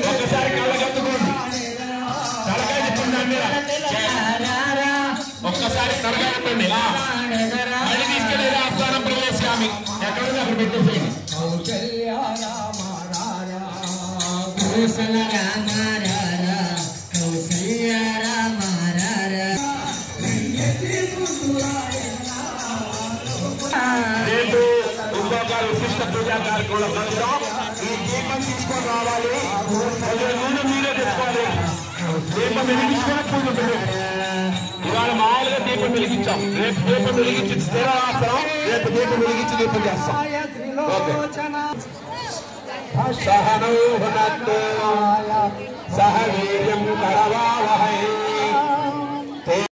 ఒక్కసారి కళ్ళగత్తుకోండి, తలకాయ తిప్పండి, ఒక్కసారి తలకాయ తిప్పండి. మళ్ళీ తీసుకెళ్ళి ఆస్థానం ప్రవేశామి ఎక్కడుంది అక్కడ పెట్టేసేయండి. రేపు ఇంకొక విశిష్ట పూజా కార్యక్రమం కలుద్దాం. ఈ దీపం తీసుకొని రావాలి, నూనె మీరే తెచ్చుకోవాలి. దీపం వెలిగించుకొని పూజ పెట్టండి. ఇవాళ మామూలుగా దీపం వెలిగించాం, రేపు దీపం వెలిగించి స్థిరాసనం, రేపు దీపం వెలిగించి దీపం చేస్తాం. సహ వీర్యం కరవావహై